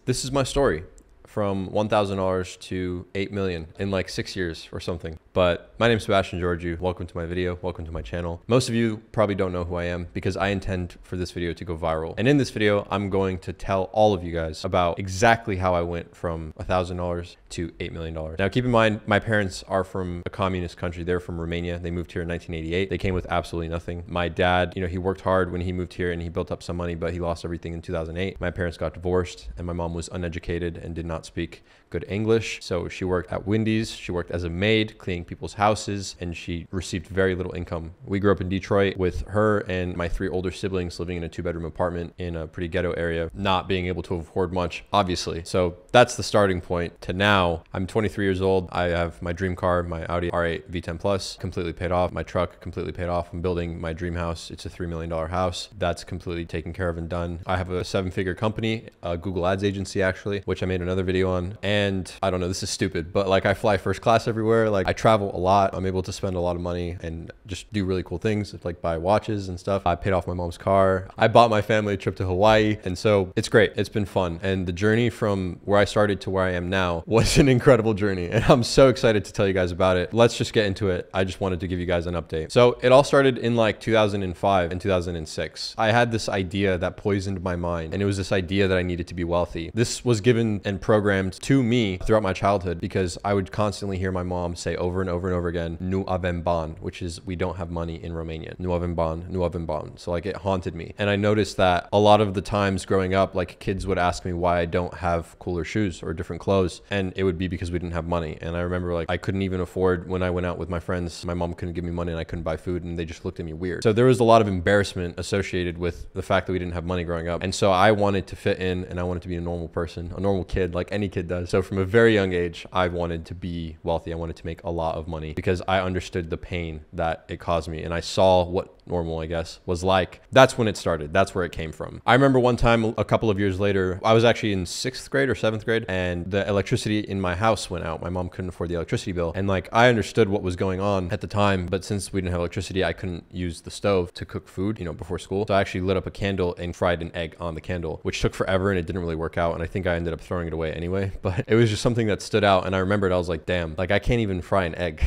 This is my story from $1,000 to 8 million in like 6 years or something. But my name is Sebastian Georgiou. Welcome to my video. Welcome to my channel. Most of you probably don't know who I am because I intend for this video to go viral. And in this video, I'm going to tell all of you guys about exactly how I went from $1,000 to $8 million. Now, keep in mind, my parents are from a communist country. They're from Romania. They moved here in 1988. They came with absolutely nothing. My dad, he worked hard when he moved here and he built up some money, but he lost everything in 2008. My parents got divorced and my mom was uneducated and did not speak good English. So she worked at Wendy's. She worked as a maid, cleaning people's houses, and she received very little income. We grew up in Detroit with her and my 3 older siblings living in a 2-bedroom apartment in a pretty ghetto area, not being able to afford much, obviously. So that's the starting point to now. I'm 23 years old. I have my dream car, my Audi R8 V10 Plus, completely paid off. My truck completely paid off. I'm building my dream house. It's a $3 million house. That's completely taken care of and done. I have a 7-figure company, a Google Ads agency actually, which I made another video on. And I don't know, this is stupid, but like I fly first class everywhere. Like I travel a lot. I'm able to spend a lot of money and just do really cool things, like buy watches and stuff. I paid off my mom's car. I bought my family a trip to Hawaii. And so it's great. It's been fun. And the journey from where I started to where I am now was an incredible journey. And I'm so excited to tell you guys about it. Let's just get into it. I just wanted to give you guys an update. So it all started in like 2005 and 2006. I had this idea that poisoned my mind. And it was this idea that I needed to be wealthy. This was given and programmed to me throughout my childhood because I would constantly hear my mom say over and over and over again, nu avem bani, which is we don't have money in Romanian. Nu avem bani, nu avem bani. So like it haunted me. And I noticed that a lot of the times growing up, like kids would ask me why I don't have cooler shoes or different clothes. And it would be because we didn't have money. And I remember like I couldn't even afford when I went out with my friends, my mom couldn't give me money and I couldn't buy food and they just looked at me weird. So there was a lot of embarrassment associated with the fact that we didn't have money growing up. And so I wanted to fit in and I wanted to be a normal person, a normal kid, like any kid does. So from a very young age, I wanted to be wealthy. I wanted to make a lot of money because I understood the pain that it caused me. And I saw what normal, I guess, was like. That's when it started. That's where it came from. I remember one time, a couple of years later, I was actually in 6th grade or 7th grade and the electricity in my house went out. My mom couldn't afford the electricity bill. And like, I understood what was going on at the time, but since we didn't have electricity, I couldn't use the stove to cook food, before school. So I actually lit up a candle and fried an egg on the candle, which took forever and it didn't really work out. And I think I ended up throwing it away anyway, but it was just something that stood out. And I remembered, I was like, damn, like I can't even fry an egg.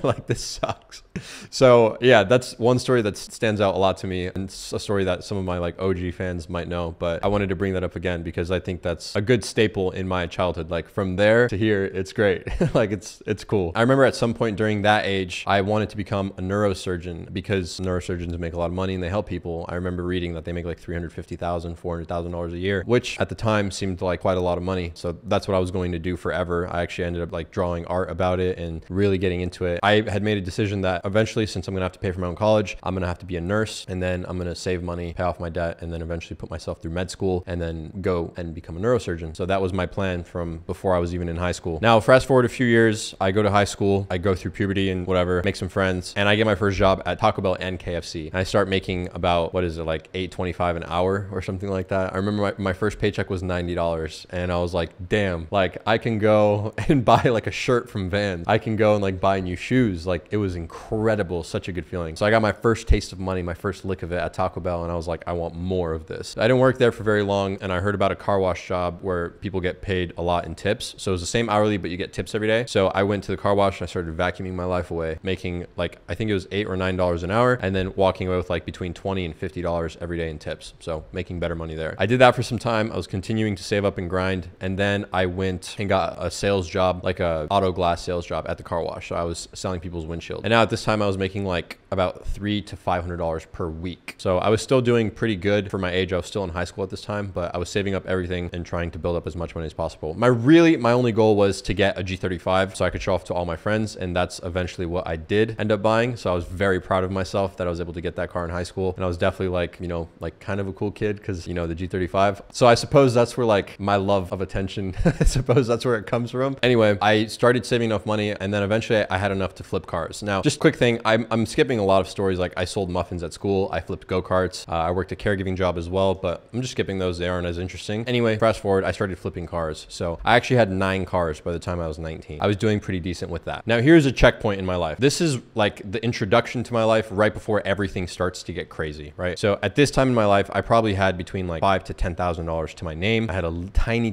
Like this sucks. So yeah, that's one story that stands out a lot to me. And it's a story that some of my like OG fans might know, but I wanted to bring that up again because I think that's a good staple in my childhood. Like from there to here, it's great. Like it's cool. I remember at some point during that age, I wanted to become a neurosurgeon because neurosurgeons make a lot of money and they help people. I remember reading that they make like $350,000, $400,000 a year, which at the time seemed like quite a lot of money. So that's what I was going to do forever. I actually ended up like drawing art about it and really getting into it. I had made a decision that eventually, since I'm gonna have to pay for my own college, I'm gonna have to be a nurse and then I'm gonna save money, pay off my debt, and then eventually put myself through med school and then go and become a neurosurgeon. So that was my plan from before I was even in high school. Now, fast forward a few years, I go to high school, I go through puberty and whatever, make some friends, and I get my first job at Taco Bell and KFC. And I start making about, what is it, like $8.25 an hour or something like that. I remember my first paycheck was $90 and I was like, damn, like I can go and buy like a shirt from Vans. I can go and like buy new shoes. Like it was incredible, such a good feeling. So I got my first taste of money, my first lick of it at Taco Bell, and I was like, I want more of this. I didn't work there for very long, and I heard about a car wash job where people get paid a lot in tips. So it was the same hourly, but you get tips every day. So I went to the car wash and I started vacuuming my life away, making like, I think it was $8 or $9 an hour, and then walking away with like between $20 and $50 every day in tips. So making better money there. I did that for some time. I was continuing to save up and grind, and then I went and got a sales job, like a auto glass sales job at the car wash. So I was selling people's windshield. And now at this time I was making like about $300 to $500 per week. So I was still doing pretty good for my age. I was still in high school at this time, but I was saving up everything and trying to build up as much money as possible. My only goal was to get a G35 so I could show off to all my friends. And that's eventually what I did end up buying. So I was very proud of myself that I was able to get that car in high school. And I was definitely like, like kind of a cool kid because, the G35. So I suppose that's where like my love of attention motivation. I suppose that's where it comes from. Anyway, I started saving enough money, and then eventually I had enough to flip cars. Now, just a quick thing, I'm skipping a lot of stories. Like I sold muffins at school, I flipped go-karts, I worked a caregiving job as well, but I'm just skipping those. They aren't as interesting. Anyway, fast forward, I started flipping cars. So I actually had 9 cars by the time I was 19. I was doing pretty decent with that. Now here's a checkpoint in my life. This is like the introduction to my life right before everything starts to get crazy, right? So at this time in my life, I probably had between like $5,000 to $10,000 to my name. I had a tiny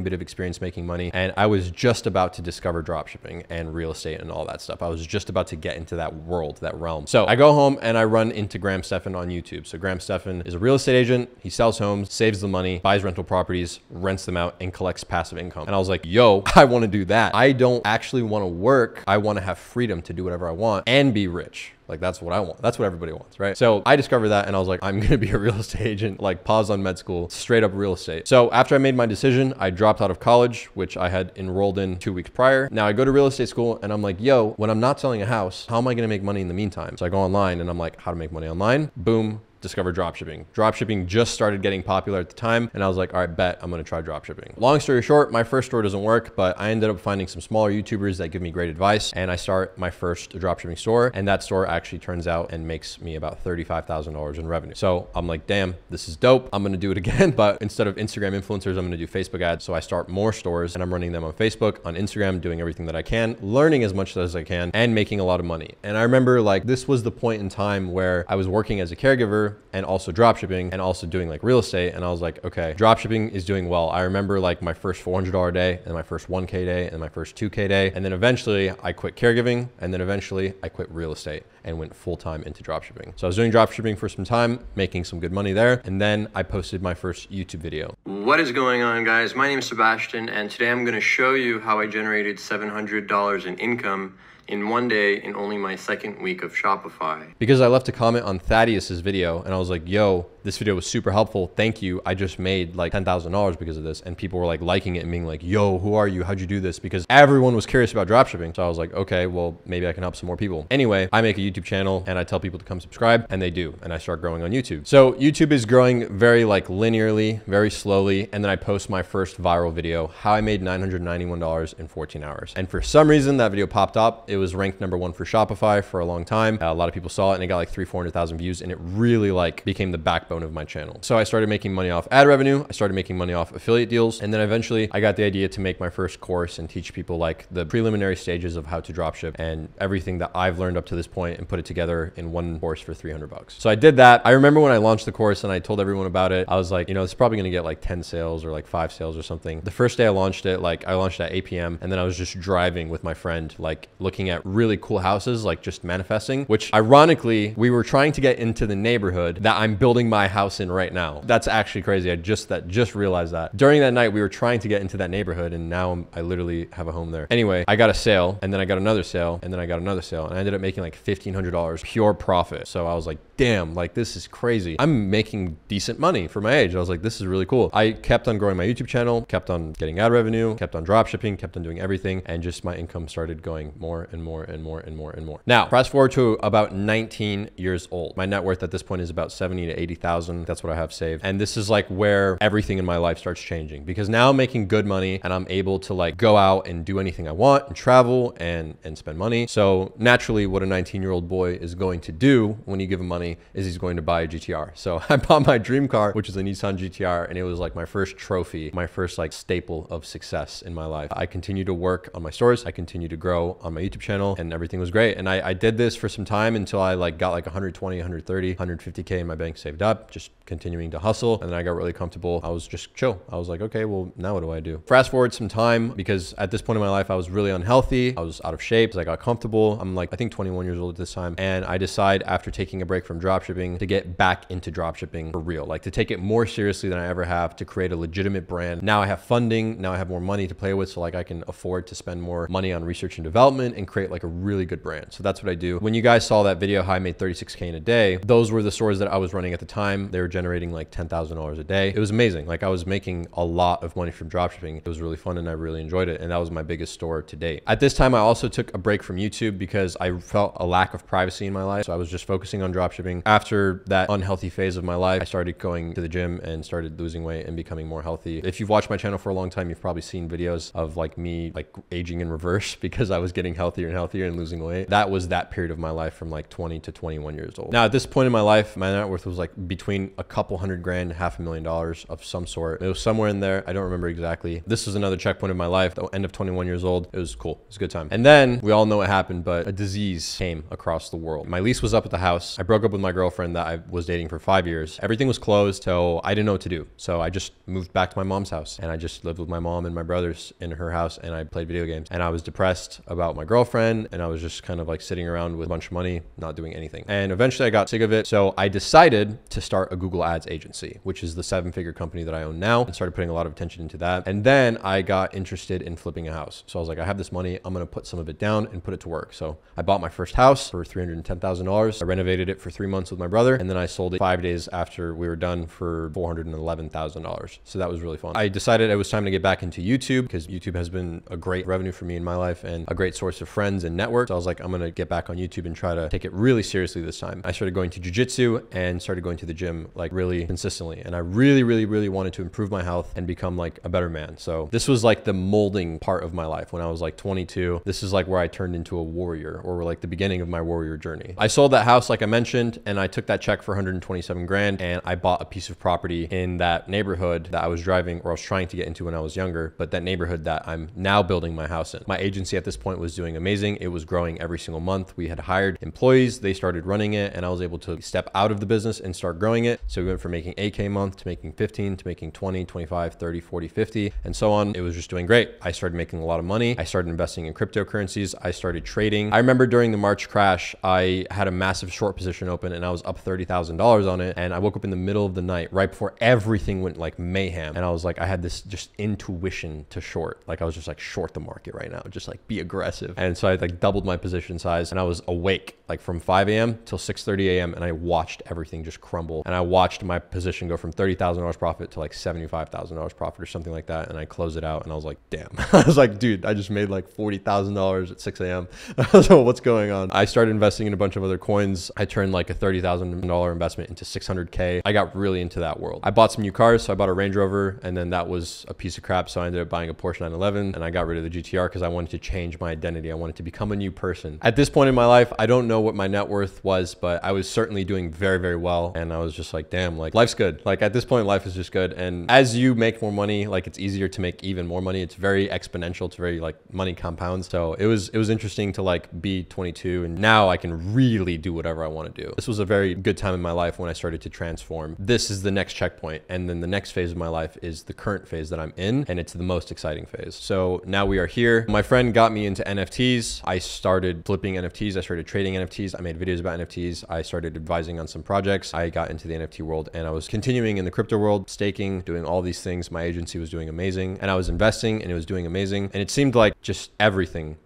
bit of experience making money, and I was just about to discover dropshipping and real estate and all that stuff. I was just about to get into that world, that realm. So I go home and I run into Graham Stephan on YouTube. So Graham Stephan is a real estate agent. He sells homes, saves the money, buys rental properties, rents them out, and collects passive income. And I was like, yo, I want to do that. I don't actually want to work. I want to have freedom to do whatever I want and be rich. Like that's what I want. That's what everybody wants, right? So I discovered that and I was like, I'm going to be a real estate agent, like pause on med school, straight up real estate. So after I made my decision, I dropped out of college, which I had enrolled in 2 weeks prior. Now I go to real estate school and I'm like, yo, when I'm not selling a house, how am I going to make money in the meantime? So I go online and I'm like, how to make money online? Boom. Discover dropshipping. Dropshipping just started getting popular at the time, and I was like, all right, bet I'm gonna try dropshipping. Long story short, my first store doesn't work, but I ended up finding some smaller YouTubers that give me great advice, and I start my first dropshipping store, and that store actually turns out and makes me about $35,000 in revenue. So I'm like, damn, this is dope. I'm gonna do it again, but instead of Instagram influencers, I'm gonna do Facebook ads. So I start more stores, and I'm running them on Facebook, on Instagram, doing everything that I can, learning as much as I can, and making a lot of money. And I remember like this was the point in time where I was working as a caregiver and also dropshipping and also doing like real estate. And I was like, okay, dropshipping is doing well. I remember like my first $400 day and my first 1K day and my first 2K day. And then eventually I quit caregiving. And then eventually I quit real estate and went full-time into dropshipping. So I was doing dropshipping for some time, making some good money there. And then I posted my first YouTube video. What is going on, guys? My name is Sebastian, and today I'm going to show you how I generated $700 in income in one day in only my second week of Shopify. Because I left a comment on Thaddeus's video and I was like, yo, this video was super helpful. Thank you. I just made like $10,000 because of this. And people were like liking it and being like, yo, who are you? How'd you do this? Because everyone was curious about dropshipping. So I was like, okay, well, maybe I can help some more people. Anyway, I make a YouTube channel and I tell people to come subscribe, and they do. And I start growing on YouTube. So YouTube is growing very like linearly, very slowly. And then I post my first viral video, how I made $991 in 14 hours. And for some reason that video popped up. It was ranked #1 for Shopify for a long time. A lot of people saw it and it got like 300,000-400,000 views, and it really like became the backbone of my channel. So I started making money off ad revenue. I started making money off affiliate deals. And then eventually I got the idea to make my first course and teach people like the preliminary stages of how to dropship and everything that I've learned up to this point and put it together in one course for $300. So I did that. I remember when I launched the course and I told everyone about it, I was like, you know, it's probably going to get like 10 sales or like 5 sales or something. The first day I launched it, like I launched at 8 p.m. and then I was just driving with my friend, like looking at really cool houses, like just manifesting, which ironically, we were trying to get into the neighborhood that I'm building my house in right now. That's actually crazy. I just realized that. During that night, we were trying to get into that neighborhood, and now I literally have a home there. Anyway, I got a sale, and then I got another sale, and then I got another sale, and I ended up making like $1,500 pure profit. So I was like, damn, like this is crazy. I'm making decent money for my age. I was like, this is really cool. I kept on growing my YouTube channel, kept on getting ad revenue, kept on drop shipping, kept on doing everything, and just my income started going more and more and more and more and more. Now, fast forward to about 19 years old. My net worth at this point is about 70 to 80,000. That's what I have saved. And this is like where everything in my life starts changing, because now I'm making good money and I'm able to like go out and do anything I want and travel and spend money. So naturally, what a 19-year-old boy is going to do when you give him money is he's going to buy a GTR. So I bought my dream car, which is a Nissan GTR, and it was like my first trophy, my first like staple of success in my life. I continue to work on my stores. I continue to grow on my YouTube channel, and everything was great. And I did this for some time until I like got like 120, 130, 150K in my bank saved up, just continuing to hustle. And then I got really comfortable. I was just chill. I was like, okay, well, now what do I do? Fast forward some time, because at this point in my life, I was really unhealthy. I was out of shape. I got comfortable. I'm like, I think 21 years old at this time. And I decide after taking a break from dropshipping to get back into dropshipping for real, like to take it more seriously than I ever have, to create a legitimate brand. Now I have funding. Now I have more money to play with. So like I can afford to spend more money on research and development and create like a really good brand. So that's what I do. When you guys saw that video, how I made 36K in a day, those were the stores that I was running at the time. They were generating like $10,000 a day. It was amazing. Like I was making a lot of money from dropshipping. It was really fun and I really enjoyed it. And that was my biggest store to date. At this time, I also took a break from YouTube because I felt a lack of privacy in my life. So I was just focusing on dropshipping dropshipping. After that unhealthy phase of my life, I started going to the gym and started losing weight and becoming more healthy. If you've watched my channel for a long time, you've probably seen videos of like me like aging in reverse because I was getting healthier and healthier and losing weight. That was that period of my life from like 20 to 21 years old. Now at this point in my life, my net worth was like between a couple $100 grand, $500,000 of some sort. It was somewhere in there. I don't remember exactly. This was another checkpoint in my life. The end of 21 years old. It was cool. It was a good time. And then we all know what happened, but a disease came across the world. My lease was up at the house. I broke up with my girlfriend that I was dating for 5 years. Everything was closed, so I didn't know what to do. So I just moved back to my mom's house and I just lived with my mom and my brothers in her house and I played video games. And I was depressed about my girlfriend and I was just kind of like sitting around with a bunch of money, not doing anything. And eventually I got sick of it. So I decided to start a Google Ads agency, which is the 7-figure company that I own now, and started putting a lot of attention into that. And then I got interested in flipping a house. So I was like, I have this money, I'm going to put some of it down and put it to work. So I bought my first house for $310,000. I renovated it for 3 months with my brother. And then I sold it 5 days after we were done for $411,000. So that was really fun. I decided it was time to get back into YouTube because YouTube has been a great revenue for me in my life and a great source of friends and network. So I was like, I'm going to get back on YouTube and try to take it really seriously this time. I started going to jiu-jitsu and started going to the gym like really consistently. And I really wanted to improve my health and become like a better man. So this was like the molding part of my life when I was like 22. This is like where I turned into a warrior, or like the beginning of my warrior journey. I sold that house, like I mentioned, and I took that check for 127 grand and I bought a piece of property in that neighborhood that I was driving, or I was trying to get into when I was younger, but that neighborhood that I'm now building my house in. My agency at this point was doing amazing. It was growing every single month. We had hired employees, they started running it, and I was able to step out of the business and start growing it. So we went from making 8K a month to making 15 to making 20, 25, 30, 40, 50, and so on. It was just doing great. I started making a lot of money. I started investing in cryptocurrencies. I started trading. I remember during the March crash, I had a massive short position open and I was up $30,000 on it. And I woke up in the middle of the night right before everything went like mayhem. And I was like, I had this just intuition to short. Like I was just like, short the market right now, just like be aggressive. And so I like doubled my position size and I was awake like from 5 a.m. till 6:30 a.m. and I watched everything just crumble. And I watched my position go from $30,000 profit to like $75,000 profit or something like that. And I closed it out and I was like, damn. I was like, dude, I just made like $40,000 at 6 a.m. I was like, what's going on? I started investing in a bunch of other coins. I turned like a $30,000 investment into 600K. I got really into that world. I bought some new cars. So I bought a Range Rover and then that was a piece of crap. So I ended up buying a Porsche 911 and I got rid of the GTR because I wanted to change my identity. I wanted to become a new person. At this point in my life, I don't know what my net worth was, but I was certainly doing very well. And I was just like, damn, like life's good. Like at this point, life is just good. And as you make more money, like it's easier to make even more money. It's very exponential. It's very like money compounds. So it was interesting to like be 22 and now I can really do whatever I want to do. This was a very good time in my life when I started to transform. This is the next checkpoint. And then the next phase of my life is the current phase that I'm in. And it's the most exciting phase. So now we are here. My friend got me into NFTs. I started flipping NFTs. I started trading NFTs. I made videos about NFTs. I started advising on some projects. I got into the NFT world and I was continuing in the crypto world, staking, doing all these things. My agency was doing amazing and I was investing and it was doing amazing. And it seemed like just everything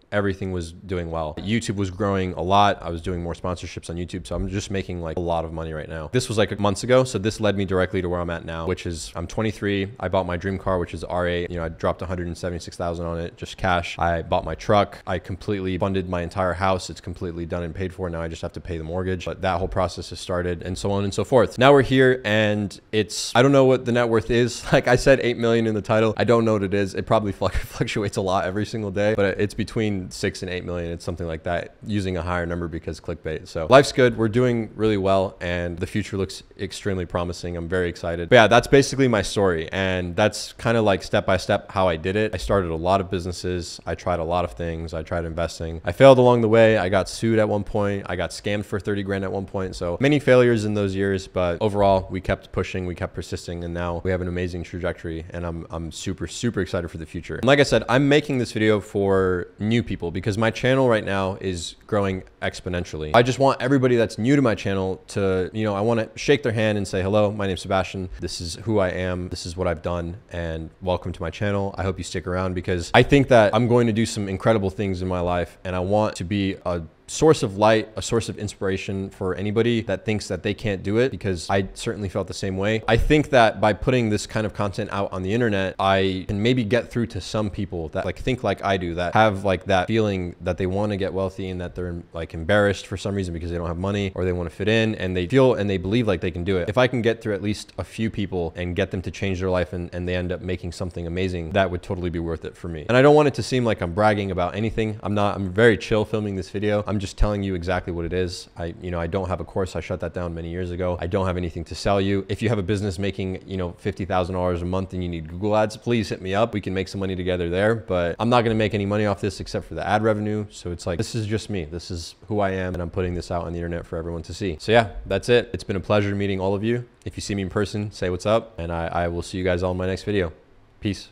was doing well. YouTube was growing a lot. I was doing more sponsorships on YouTube. So I'm just making like a lot of money right now. This was like months ago. So this led me directly to where I'm at now, which is I'm 23. I bought my dream car, which is R8. You know, I dropped 176,000 on it, just cash. I bought my truck. I completely funded my entire house. It's completely done and paid for. Now I just have to pay the mortgage, but that whole process has started and so on and so forth. Now we're here and I don't know what the net worth is. Like I said, 8 million in the title. I don't know what it is. It probably fluctuates a lot every single day, but it's between 6 and 8 million. It's something like that, using a higher number because clickbait. So life's good. We're doing really well and the future looks extremely promising. I'm very excited. But yeah, that's basically my story. And that's kind of like step by step how I did it. I started a lot of businesses. I tried a lot of things. I tried investing. I failed along the way. I got sued at one point. I got scammed for 30 grand at one point. So many failures in those years, but overall we kept pushing, we kept persisting, and now we have an amazing trajectory and I'm super excited for the future. And like I said, I'm making this video for new people because my channel right now is growing exponentially. I just want everybody that's new to my channel to, you know, I want to shake their hand and say, hello, my name's Sebastian. This is who I am. This is what I've done. And welcome to my channel. I hope you stick around because I think that I'm going to do some incredible things in my life and I want to be a source of light, a source of inspiration for anybody that thinks that they can't do it, because I certainly felt the same way. I think that by putting this kind of content out on the internet, I can maybe get through to some people that like think like I do, that have like that feeling that they want to get wealthy and that they're like embarrassed for some reason because they don't have money, or they want to fit in, and they feel and they believe like they can do it. If I can get through at least a few people and get them to change their life and they end up making something amazing, that would totally be worth it for me. And I don't want it to seem like I'm bragging about anything. I'm very chill filming this video. I'm just telling you exactly what it is. I don't have a course. I shut that down many years ago. I don't have anything to sell you. If you have a business making, $50,000 a month and you need Google ads, please hit me up. We can make some money together there, but I'm not going to make any money off this except for the ad revenue. So it's like, this is just me. This is who I am, and I'm putting this out on the internet for everyone to see. So yeah, that's it. It's been a pleasure meeting all of you. If you see me in person, say what's up, and I will see you guys all in my next video. Peace.